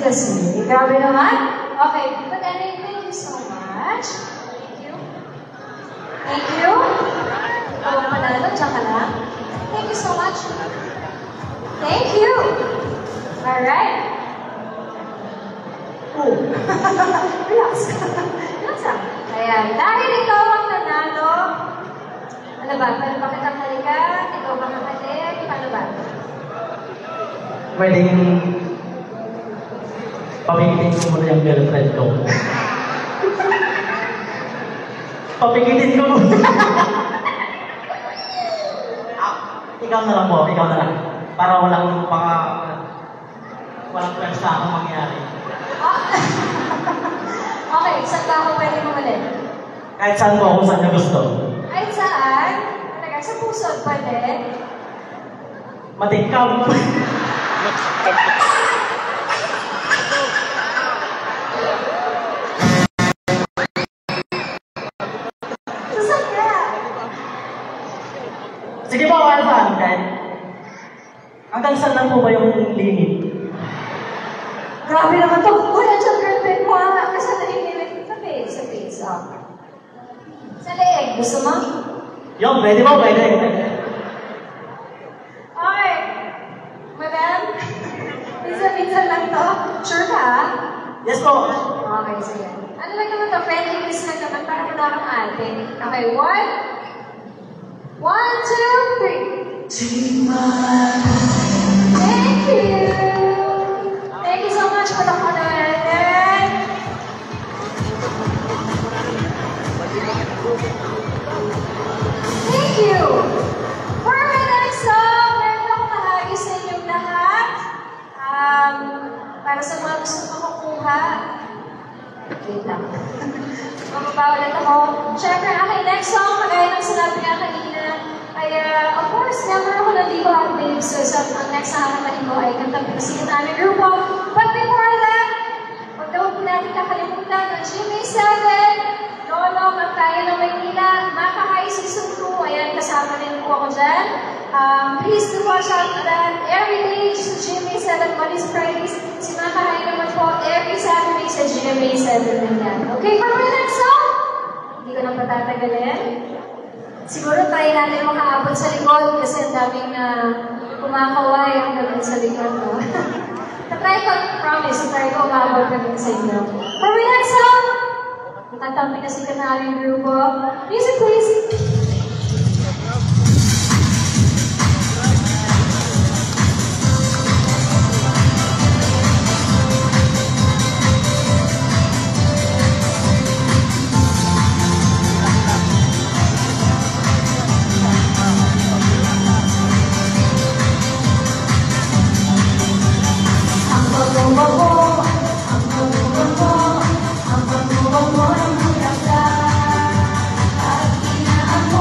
kasi. Grabe naman. Okay, but anyway, thank you so much. Thank you. Thank you. Ikaw ang panalo, dyan ka lang. Thank you so much. Thank you. Alright. Oh. Relax. Relax lang. Ayan, dahil ikaw ang nanalo, ano ba? Paano ba kitang halikan? Ikaw ba kakalik? Paano ba? Pwedeng papigitin ko muna yung girlfriend ko. Papigitin ko muna. Ikaw na lang po, ikaw na lang. Para walang pwersa akong mangyari. Okay, saan ba ako pwede mamalit? Kahit saan po, kung saan niya gusto. Kahit saan? Talaga, sa puso, pwede? Matikam. Saan ka? Sige po, kahit saan. Hanggang saan lang po ba yung limit? Grabe naman to. Uy, nandiyan girlfriend mo. Kasi na yung limit. Sa face, sa face. Oh. Sa leeg. Gusto mo? Yung, pwede mo, pwede. Okay. Madam? Minsan lang to. Sure ka, ha? Yes po. Okay, sige. Ano lang naman to? Friendly kiss lang naman para wala kang ate. Okay, 1, 2, 3. Thank you. Thank you so much for the honor. Thank you. For my next song, meron akong mahagi sa inyong lahat. Para sa mga gusto makukuha. Wait lang. Mababawa ulit ako. Siyempre, aking next song, kagaya ng sinabi nga kanina, ay, of course, never ako nandito at babes. So, ang next na kakatahin ko ay kantang pinasikat namin grupo. But before that, huwag daw po natin kakalimutan ng GMA7, Lolo, Magkaya ng Maynila, Maka High Season 2. Ayan, kasama rin po ako dyan. Please do watch out for that. Every day sa GMA7, Mondays, Fridays. Si Maka High naman po, every Saturday sa GMA7 din yan. Okay, for my next song? Hindi ko nang patatagalin. Siguro try natin makaabot sa likod kasi ang daming kumakaway ang gano'n sa likod. No? Try ko, promise, try ko umabot kami sa inyo. For my next song, tatampi na sikat na aming grupo. Music please! I'm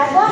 God bless.